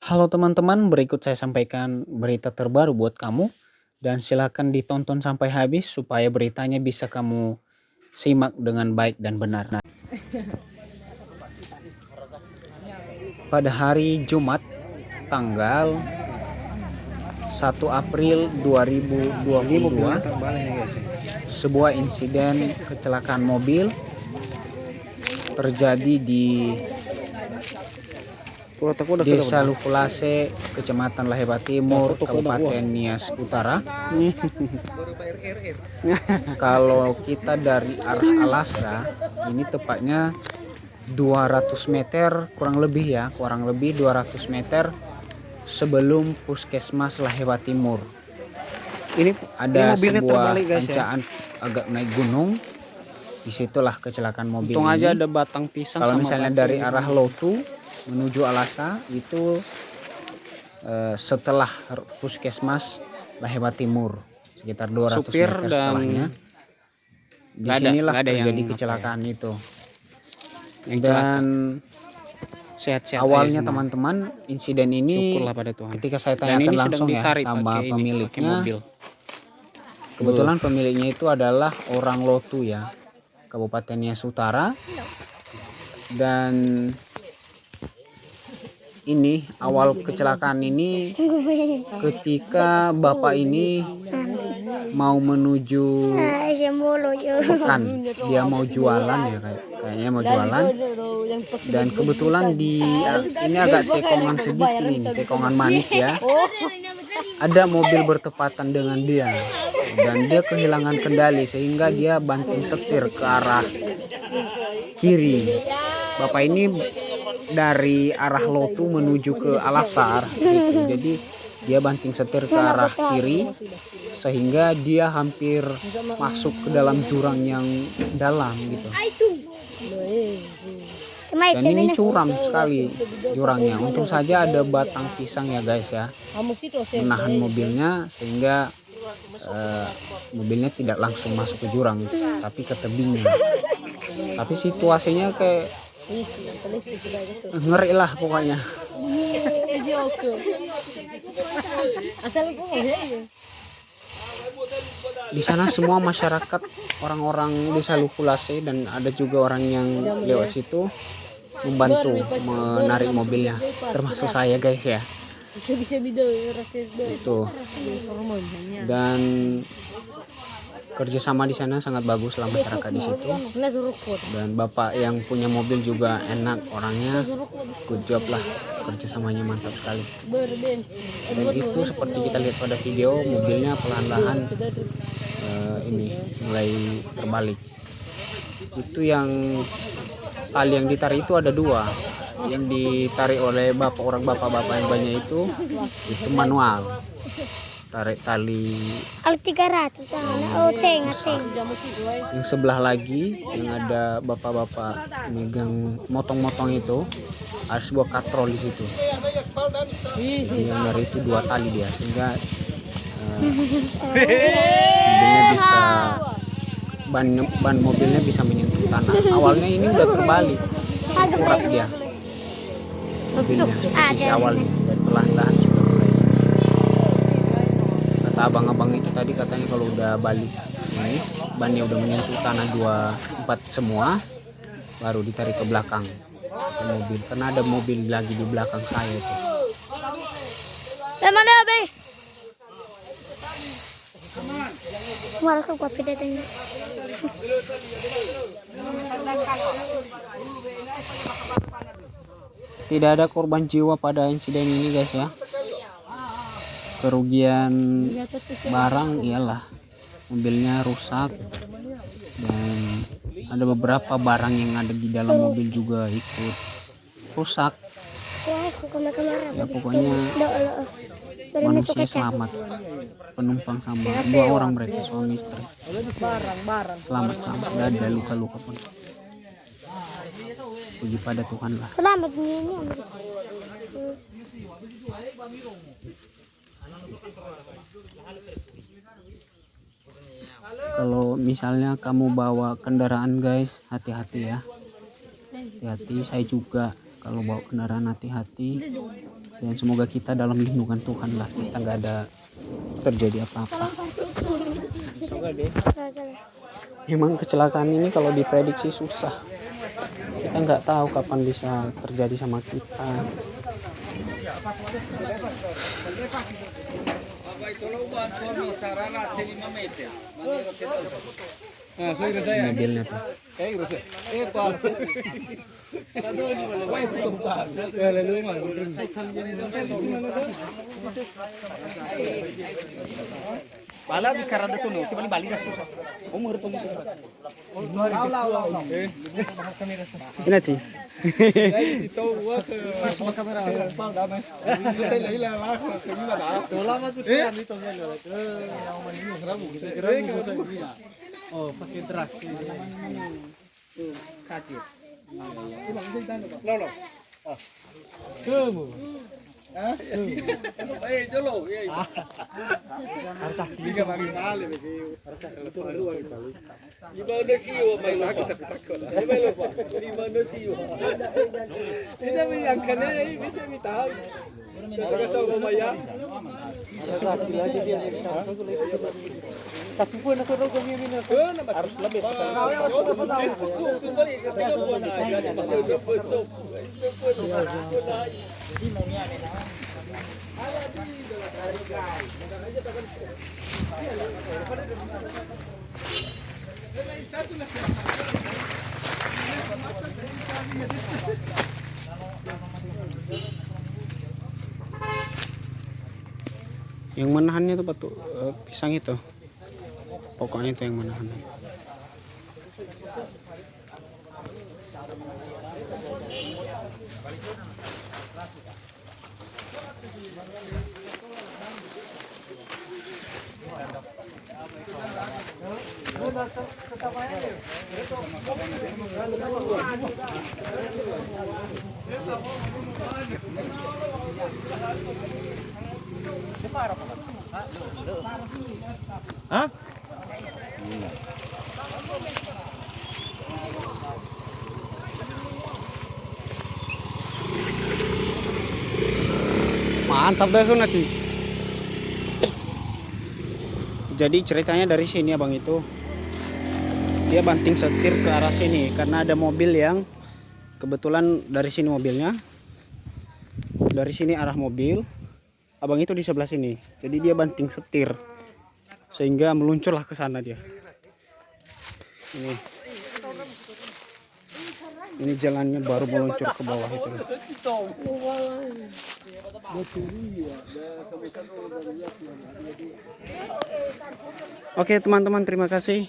Halo teman-teman, berikut saya sampaikan berita terbaru buat kamu dan silakan ditonton sampai habis supaya beritanya bisa kamu simak dengan baik dan benar. Pada hari Jumat tanggal 1 April 2022, sebuah insiden kecelakaan mobil terjadi di Desa Lukulase, Kecamatan Laheba Timur, Kabupaten Nias Utara. Kalau kita dari arah Alasa, ini tepatnya 200 meter kurang lebih 200 meter sebelum Puskesmas Laheba Timur. Ini ada sebuah tancaan agak naik gunung. Disitulah kecelakaan mobil. Untung aja ini. ada batang pisang. Kalau misalnya dari arah Lotu menuju Alasa itu setelah Puskesmas Laheba Timur sekitar 200 supir meter dan setelahnya. Disinilah terjadi kecelakaan itu. Dan sehat-sehat awalnya teman-teman, insiden ini ketika saya tanyakan langsung ya sama pemiliknya, kebetulan pemiliknya itu adalah orang Lotu ya, Kabupaten Nias Utara. Dan ini awal kecelakaan ini ketika bapak ini mau menuju pekan, dia mau jualan ya, kayaknya mau jualan. Dan kebetulan ini agak tekongan sedikit, ini tekongan manis ya, ada mobil bertepatan dengan dia dan dia kehilangan kendali sehingga dia banting setir ke arah kiri. Bapak ini dari arah Lotu menuju ke Alasar gitu. Jadi dia banting setir ke arah kiri sehingga dia hampir masuk ke dalam jurang yang dalam gitu. Dan ini curam sekali jurangnya. Untung saja ada batang pisang ya guys ya, menahan mobilnya sehingga mobilnya tidak langsung masuk ke jurang tapi ke tebingnya. Tapi situasinya kayak ngeri lah pokoknya. Di sana semua masyarakat, orang-orang desa Lukulase dan ada juga orang yang lewat situ membantu menarik mobilnya, termasuk saya guys ya. Itu. Dan kerjasama di sana sangat bagus lah masyarakat di situ. Dan bapak yang punya mobil juga enak orangnya, good job lah, kerjasamanya mantap sekali. Dan itu seperti kita lihat pada video, mobilnya perlahan-lahan ini mulai terbalik. Itu yang tali yang ditarik itu ada dua, yang ditarik oleh bapak-bapak yang banyak itu manual. Tarik tali 300 yang sebelah lagi yang ada bapak-bapak megang motong-motong itu, ada sebuah katrol di situ. Yang dari itu dua tali dia sehingga mobilnya bisa ban mobilnya bisa menyentuh tanah. Awalnya ini udah terbalik, urat dia mobilnya posisi awalnya, dan perlahan-lahan sudah mulai. Kata abang-abang itu tadi katanya kalau udah balik ini bannya udah menyentuh tanah 2/4 semua, baru ditarik ke belakang ke mobil, karena ada mobil lagi di belakang saya itu. Tidak ada korban jiwa pada insiden ini guys ya. Kerugian barang iyalah mobilnya rusak, dan ada beberapa barang yang ada di dalam mobil juga ikut rusak. Ya pokoknya manusia selamat, penumpang sama 2 orang mereka, suami istri selamat, nggak ada luka-luka pun. Puji pada Tuhan lah. Selamat ini. Kalau misalnya kamu bawa kendaraan guys, hati-hati ya, hati-hati. Saya juga kalau bawa kendaraan hati-hati, Dan semoga kita dalam lindungan Tuhan lah, kita nggak ada terjadi apa-apa. Memang kecelakaan ini kalau diprediksi susah, kita nggak tahu kapan bisa terjadi sama kita. Mobilnya tuh. Bala di karada tuh, coba balik dah. Umur tuh. Ini sih. Oh, pakai deras. Kaget. Lolo. Kamu. Tapi pun aku rogo ini harus lebih Yang menahannya tuh batu pisang itu. Pokoknya itu yang menahan. Hah? Mantap dah tuh nanti. Jadi ceritanya dari sini abang itu, dia banting setir ke arah sini karena ada mobil yang kebetulan dari sini mobilnya, dari sini arah mobil, abang itu di sebelah sini. Jadi dia banting setir sehingga meluncurlah ke sana dia. Ini jalannya baru meluncur ke bawah itu. Oke teman-teman, terima kasih.